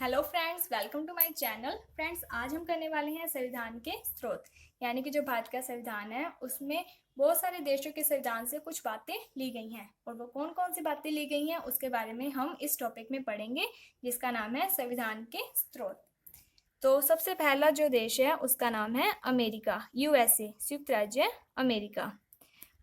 Hello friends, welcome to my channel. Friends, आज हम करने वाले हैं संविधान के स्रोत, यानी कि जो भारत का संविधान है उसमें बहुत सारे देशों के संविधान से कुछ बातें ली गई हैं और वो कौन कौन सी बातें ली गई हैं उसके बारे में हम इस टॉपिक में पढ़ेंगे, जिसका नाम है संविधान के स्रोत। तो सबसे पहला जो देश है उसका नाम है अमेरिका, यूएसए, संयुक्त राज्य अमेरिका।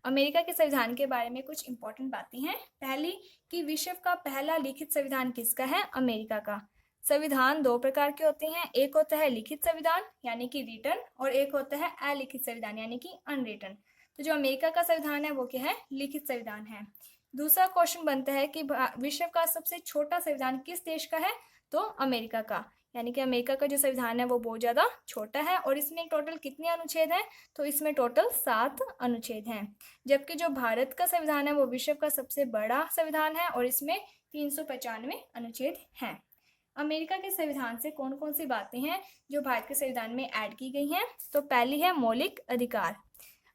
अमेरिका के संविधान के बारे में कुछ इंपॉर्टेंट बातें हैं। पहली, कि विश्व का पहला लिखित संविधान किसका है? अमेरिका का। संविधान दो प्रकार के होते हैं, एक होता है लिखित संविधान यानी कि रिटन, और एक होता है अलिखित संविधान यानी कि अनरिटन। तो जो अमेरिका का संविधान है वो क्या है? लिखित संविधान है। दूसरा क्वेश्चन बनता है कि विश्व का सबसे छोटा संविधान किस देश का है? तो अमेरिका का। यानी कि अमेरिका का जो संविधान है वो बहुत ज़्यादा छोटा है और इसमें टोटल कितने अनुच्छेद हैं? तो इसमें टोटल 7 अनुच्छेद हैं। जबकि जो भारत का संविधान है वो विश्व का सबसे बड़ा संविधान है और इसमें 395 अनुच्छेद हैं। अमेरिका के संविधान से कौन कौन सी बातें हैं जो भारत के संविधान में ऐड की गई हैं? तो पहली है मौलिक अधिकार।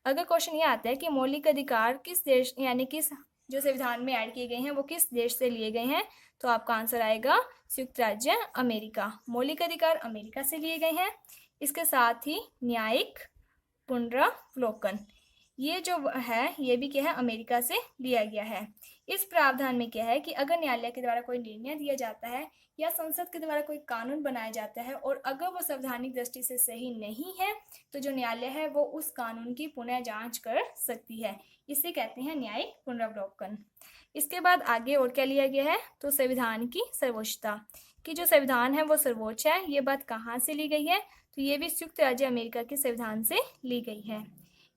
अगर क्वेश्चन ये आता है कि मौलिक अधिकार किस देश यानी किस जो संविधान में ऐड किए गए हैं वो किस देश से लिए गए हैं, तो आपका आंसर आएगा संयुक्त राज्य अमेरिका। मौलिक अधिकार अमेरिका से लिए गए हैं। इसके साथ ही न्यायिक पुनरावलोकन, ये जो है ये भी क्या है? अमेरिका से लिया गया है। इस प्रावधान में क्या है कि अगर न्यायालय के द्वारा कोई निर्णय दिया जाता है या संसद के द्वारा कोई कानून बनाया जाता है और अगर वो संवैधानिक दृष्टि से सही नहीं है तो जो न्यायालय है वो उस कानून की पुनः जांच कर सकती है। इसे कहते हैं न्यायिक पुनरावलोकन। इसके बाद आगे और क्या लिया गया है? तो संविधान की सर्वोच्चता, कि जो संविधान है वो सर्वोच्च है। ये बात कहाँ से ली गई है? तो ये भी संयुक्त राज्य अमेरिका के संविधान से ली गई है।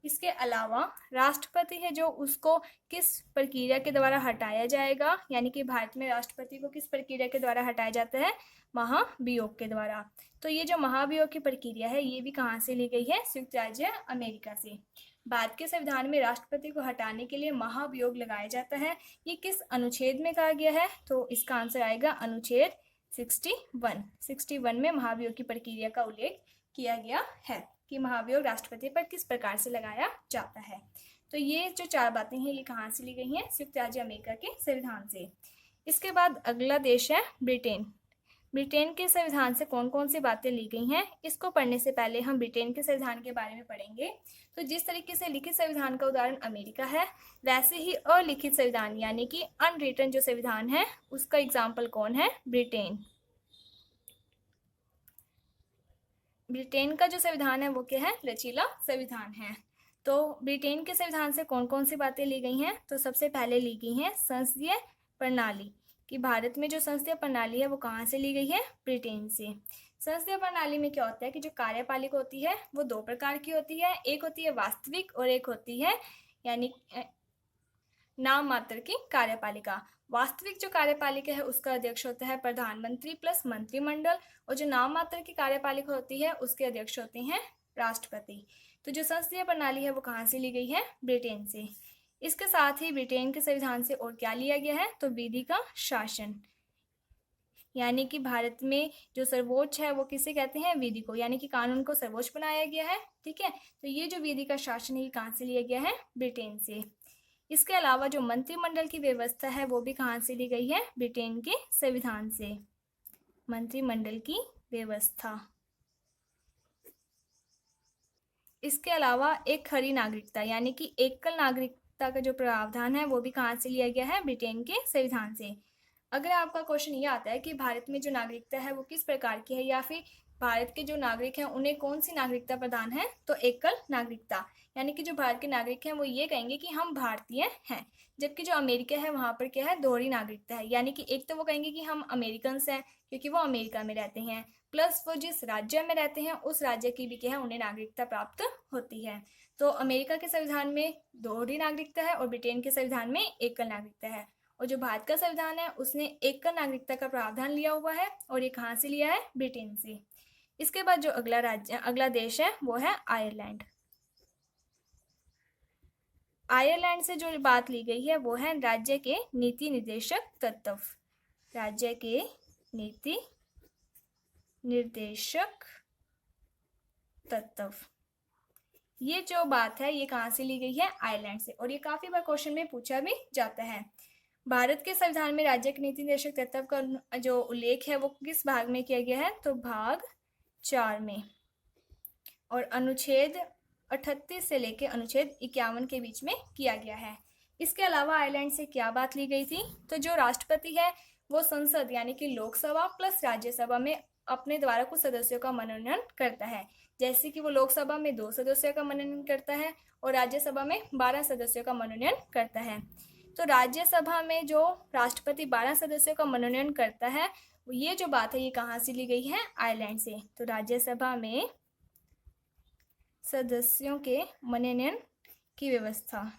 इसके अलावा राष्ट्रपति है जो उसको किस प्रक्रिया के द्वारा हटाया जाएगा, यानी कि भारत में राष्ट्रपति को किस प्रक्रिया के द्वारा हटाया जाता है? महाभियोग के द्वारा। तो ये जो महाभियोग की प्रक्रिया है ये भी कहाँ से ली गई है? संयुक्त राज्य अमेरिका से। भारत के संविधान में राष्ट्रपति को हटाने के लिए महाभियोग लगाया जाता है। ये किस अनुच्छेद में कहा गया है? तो इसका आंसर आएगा अनुच्छेद 61 में महाभियोग की प्रक्रिया का उल्लेख किया गया है कि महाभियोग राष्ट्रपति पर किस प्रकार से लगाया जाता है। तो ये जो 4 बातें हैं ये कहाँ से ली गई हैं? संयुक्त राज्य अमेरिका के संविधान से। इसके बाद अगला देश है ब्रिटेन। ब्रिटेन के संविधान से कौन कौन सी बातें ली गई हैं, इसको पढ़ने से पहले हम ब्रिटेन के संविधान के बारे में पढ़ेंगे। तो जिस तरीके से लिखित संविधान का उदाहरण अमेरिका है, वैसे ही अलिखित संविधान यानी कि अनरिटन जो संविधान है उसका एग्जाम्पल कौन है? ब्रिटेन। ब्रिटेन का जो संविधान है वो क्या है? लचीला संविधान है। तो ब्रिटेन के संविधान से कौन कौन सी बातें ली गई हैं? तो सबसे पहले ली गई है संसदीय प्रणाली, कि भारत में जो संसदीय प्रणाली है वो कहाँ से ली गई है? ब्रिटेन से। संसदीय प्रणाली में क्या होता है कि जो कार्यपालिका होती है वो 2 प्रकार की होती है, एक होती है वास्तविक और एक होती है यानी नाम मात्र की कार्यपालिका। वास्तविक जो कार्यपालिका है उसका अध्यक्ष होता है प्रधानमंत्री प्लस मंत्रिमंडल, और जो नाम मात्र की कार्यपालिका होती है उसके अध्यक्ष होते हैं राष्ट्रपति। तो जो संसदीय प्रणाली है वो कहाँ से ली गई है? ब्रिटेन से। इसके साथ ही ब्रिटेन के संविधान से और क्या लिया गया है? तो विधि का शासन, यानी कि भारत में जो सर्वोच्च है वो किसे कहते हैं? विधि को, यानी कि कानून को सर्वोच्च बनाया गया है। ठीक है, तो ये जो विधि का शासन है ये कहाँ से लिया गया है? ब्रिटेन से। इसके अलावा जो मंत्रिमंडल की व्यवस्था है वो भी कहाँ से ली गई है? ब्रिटेन के संविधान से। मंत्रिमंडल की व्यवस्था। इसके अलावा एक खरी नागरिकता यानी कि एकल नागरिकता का जो प्रावधान है वो भी कहाँ से लिया गया है? ब्रिटेन के संविधान से। अगर आपका क्वेश्चन ये आता है कि भारत में जो नागरिकता है वो किस प्रकार की है या फिर भारत के जो नागरिक हैं उन्हें कौन सी नागरिकता प्रदान है, तो एकल नागरिकता, यानी कि जो भारत के नागरिक हैं वो ये कहेंगे कि हम भारतीय हैं। जबकि जो अमेरिका है वहाँ पर क्या है? दोहरी नागरिकता है, यानी कि एक तो वो कहेंगे कि हम अमेरिकन्स हैं क्योंकि वो अमेरिका में रहते हैं, प्लस वो जिस राज्य में रहते हैं उस राज्य की भी क्या है? उन्हें नागरिकता प्राप्त होती है। तो अमेरिका के संविधान में दोहरी नागरिकता है और ब्रिटेन के संविधान में एकल नागरिकता है। और जो भारत का संविधान है उसने एकल नागरिकता का प्रावधान लिया हुआ है और ये कहाँ से लिया है? ब्रिटेन से। इसके बाद जो अगला देश है वो है आयरलैंड। आयरलैंड से जो बात ली गई है वो है राज्य के नीति निर्देशक तत्व। राज्य के नीति निर्देशक तत्व, ये जो बात है ये कहाँ से ली गई है? आयरलैंड से। और ये काफी बार क्वेश्चन में पूछा भी जाता है। भारत के संविधान में राज्य के नीति निर्देशक तत्व का जो उल्लेख है वो किस भाग में किया गया है? तो भाग 4 में, और अनुच्छेद 38 से लेकर अनुच्छेद 51 के बीच में किया गया है। इसके अलावा आयरलैंड से क्या बात ली गई थी? तो जो राष्ट्रपति है वो संसद यानी कि लोकसभा प्लस राज्यसभा में अपने द्वारा कुछ सदस्यों का मनोनयन करता है। जैसे कि वो लोकसभा में 2 सदस्यों का मनोनयन करता है और राज्यसभा में 12 सदस्यों का मनोनयन करता है। तो राज्यसभा में जो राष्ट्रपति 12 सदस्यों का मनोनयन करता है, ये जो बात है ये कहाँ से ली गई है? आयरलैंड से। तो राज्यसभा में सदस्यों के मनोनयन की व्यवस्था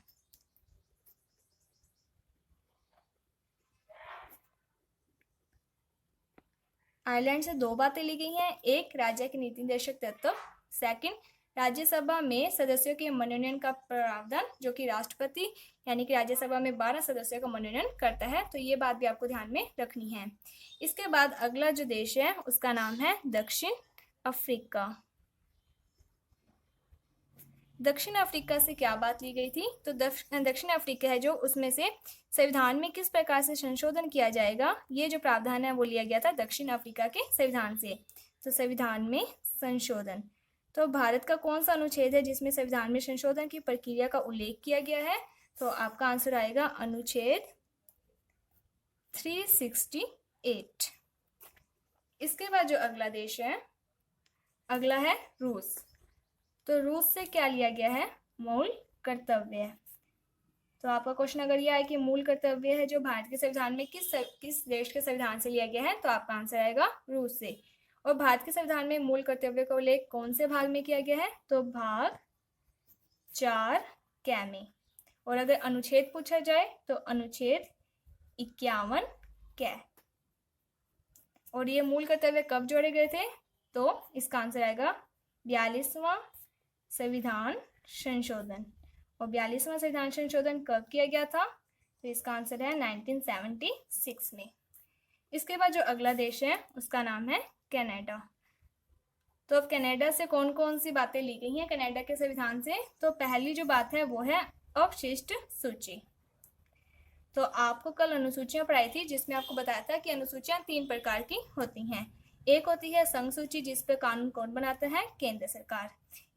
आयरलैंड से 2 बातें ली गई हैं। एक, राज्य के नीति निर्देशक तत्व। सेकंड, राज्यसभा में सदस्यों के मनोनयन का प्रावधान, जो कि राष्ट्रपति यानी कि राज्यसभा में 12 सदस्यों का मनोनयन करता है। तो ये बात भी आपको ध्यान में रखनी है। इसके बाद अगला जो देश है उसका नाम है दक्षिण अफ्रीका। दक्षिण अफ्रीका से क्या बात ली गई थी? तो दक्षिण अफ्रीका है जो, उसमें से संविधान में किस प्रकार से संशोधन किया जाएगा, ये जो प्रावधान है वो लिया गया था दक्षिण अफ्रीका के संविधान से। तो संविधान में संशोधन, तो भारत का कौन सा अनुच्छेद है जिसमें संविधान में संशोधन की प्रक्रिया का उल्लेख किया गया है? तो आपका आंसर आएगा अनुच्छेद 368। इसके बाद जो अगला देश है, अगला है रूस। तो रूस से क्या लिया गया है? मूल कर्तव्य। तो आपका क्वेश्चन अगर यह है कि मूल कर्तव्य है जो भारत के संविधान में किस देश के संविधान से लिया गया है, तो आपका आंसर आएगा रूस से। और भारत के संविधान में मूल कर्तव्य का उल्लेख कौन से भाग में किया गया है? तो भाग 4 कै में। और अगर अनुच्छेद पूछा जाए तो अनुच्छेद 51 कै। और ये मूल कर्तव्य कब जोड़े गए थे? तो इसका आंसर आएगा 42वां संविधान संशोधन। और 42वां संविधान संशोधन कब किया गया था? तो इसका आंसर है 1976 में। इसके बाद जो अगला देश है उसका नाम है कनाडा। तो अब कनाडा से कौन कौन सी बातें ली गई हैं कनाडा के संविधान से? तो पहली जो बात है वो है अवशिष्ट सूची। तो आपको कल अनुसूचियां पढ़ाई थी जिसमें आपको बताया था कि अनुसूचियां 3 प्रकार की होती हैं। एक होती है संघ सूची जिस पर कानून कौन बनाता है? केंद्र सरकार।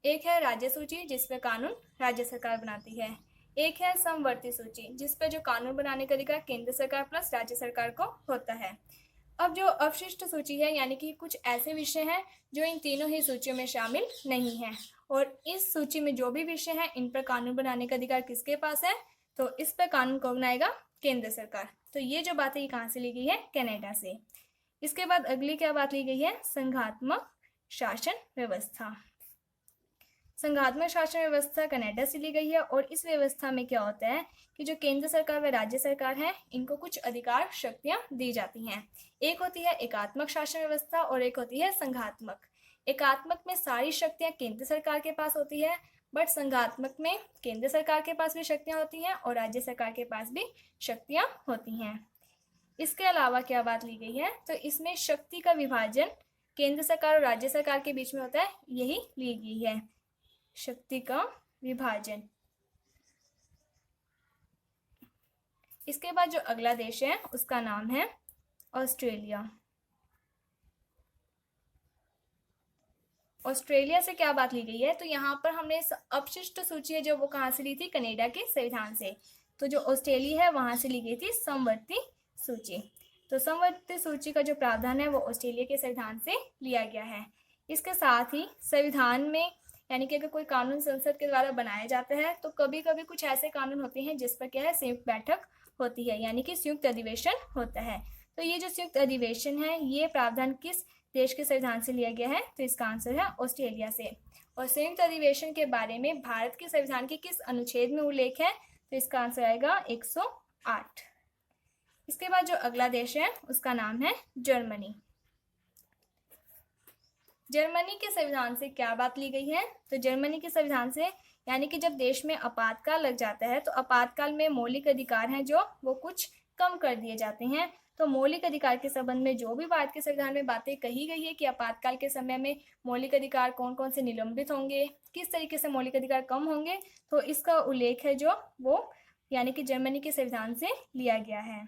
एक है राज्य सूची जिस पर कानून राज्य सरकार बनाती है। एक है समवर्ती सूची जिस पर जो कानून बनाने का अधिकार केंद्र सरकार प्लस राज्य सरकार को होता है। अब जो अवशिष्ट सूची है यानी कि कुछ ऐसे विषय हैं जो इन तीनों ही सूचियों में शामिल नहीं है, और इस सूची में जो भी विषय हैं इन पर कानून बनाने का अधिकार किसके पास है? तो इस पर कानून कौन बनाएगा? केंद्र सरकार। तो ये जो बात है ये कहाँ से ली गई है? कनाडा से। इसके बाद अगली क्या बात ली गई है? संघात्मक शासन व्यवस्था। संघात्मक शासन व्यवस्था कनाडा से ली गई है, और इस व्यवस्था में क्या होता है कि जो केंद्र सरकार व राज्य सरकार है इनको कुछ अधिकार शक्तियां दी जाती हैं। एक होती है एकात्मक शासन व्यवस्था और एक होती है संघात्मक। एकात्मक में सारी शक्तियां केंद्र सरकार के पास होती है, बट संघात्मक में केंद्र सरकार के पास भी शक्तियां होती हैं और राज्य सरकार के पास भी शक्तियां होती हैं। इसके अलावा क्या बात ली गई है? तो इसमें शक्ति का विभाजन केंद्र सरकार और राज्य सरकार के बीच में होता है, यही ली गई है शक्ति का विभाजन। इसके बाद जो अगला देश है उसका नाम है ऑस्ट्रेलिया। ऑस्ट्रेलिया से क्या बात ली गई है? तो यहाँ पर हमने अपशिष्ट सूची है जो वो कहाँ से ली थी? कनाडा के संविधान से। तो जो ऑस्ट्रेलिया है वहां से ली गई थी समवर्ती सूची। तो समवर्ती सूची का जो प्रावधान है वो ऑस्ट्रेलिया के संविधान से लिया गया है। इसके साथ ही संविधान में यानी कि अगर कोई कानून संसद के द्वारा बनाया जाता है तो कभी कभी कुछ ऐसे कानून होते हैं जिस पर क्या है? संयुक्त बैठक होती है, यानी कि संयुक्त अधिवेशन होता है। तो ये जो संयुक्त अधिवेशन है ये प्रावधान किस देश के संविधान से लिया गया है? तो इसका आंसर है ऑस्ट्रेलिया से। और संयुक्त अधिवेशन के बारे में भारत के संविधान के किस अनुच्छेद में उल्लेख है? तो इसका आंसर आएगा 108। इसके बाद जो अगला देश है उसका नाम है जर्मनी। जर्मनी के संविधान से क्या बात ली गई है? तो जर्मनी के संविधान से यानी कि जब देश में आपातकाल लग जाता है तो आपातकाल में मौलिक अधिकार हैं जो वो कुछ कम कर दिए जाते हैं। तो मौलिक अधिकार के संबंध में जो भी भारत के संविधान में बातें कही गई है कि आपातकाल के समय में मौलिक अधिकार कौन कौन से निलंबित होंगे, किस तरीके से मौलिक अधिकार कम होंगे, तो इसका उल्लेख है जो वो यानी कि जर्मनी के संविधान से लिया गया है।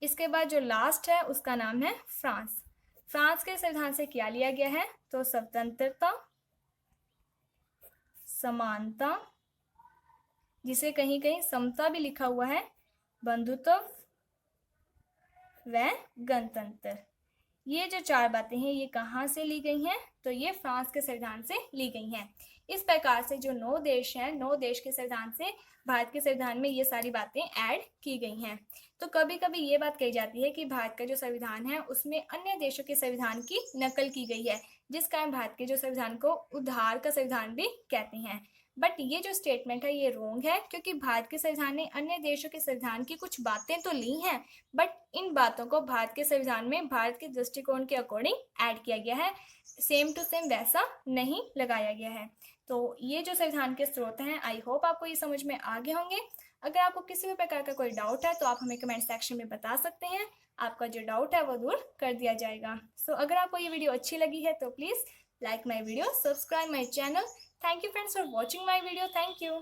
इसके बाद जो लास्ट है उसका नाम है फ्रांस। फ्रांस के संविधान से क्या लिया गया है? तो स्वतंत्रता, समानता, जिसे कहीं कहीं समता भी लिखा हुआ है, बंधुत्व व गणतंत्र। ये जो 4 बातें हैं ये कहाँ से ली गई हैं? तो ये फ्रांस के संविधान से ली गई हैं। इस प्रकार से जो 9 देश हैं, 9 देश के संविधान से भारत के संविधान में ये सारी बातें ऐड की गई हैं। तो कभी कभी ये बात कही जाती है कि भारत का जो संविधान है उसमें अन्य देशों के संविधान की नकल की गई है, जिस कारण भारत के जो संविधान को उधार का संविधान भी कहते हैं। बट ये जो स्टेटमेंट है ये रॉन्ग है, क्योंकि भारत के संविधान ने अन्य देशों के संविधान की कुछ बातें तो ली हैं, बट इन बातों को भारत के संविधान में भारत के दृष्टिकोण के अकॉर्डिंग ऐड किया गया है, सेम टू सेम वैसा नहीं लगाया गया है। तो ये जो संविधान के स्रोत हैं, आई होप आपको ये समझ में आ गए होंगे। अगर आपको किसी भी प्रकार का कोई डाउट है तो आप हमें कमेंट सेक्शन में बता सकते हैं, आपका जो डाउट है वो दूर कर दिया जाएगा। सो अगर आपको ये वीडियो अच्छी लगी है तो please like my video, subscribe my channel. Thank you friends for watching my video. Thank you.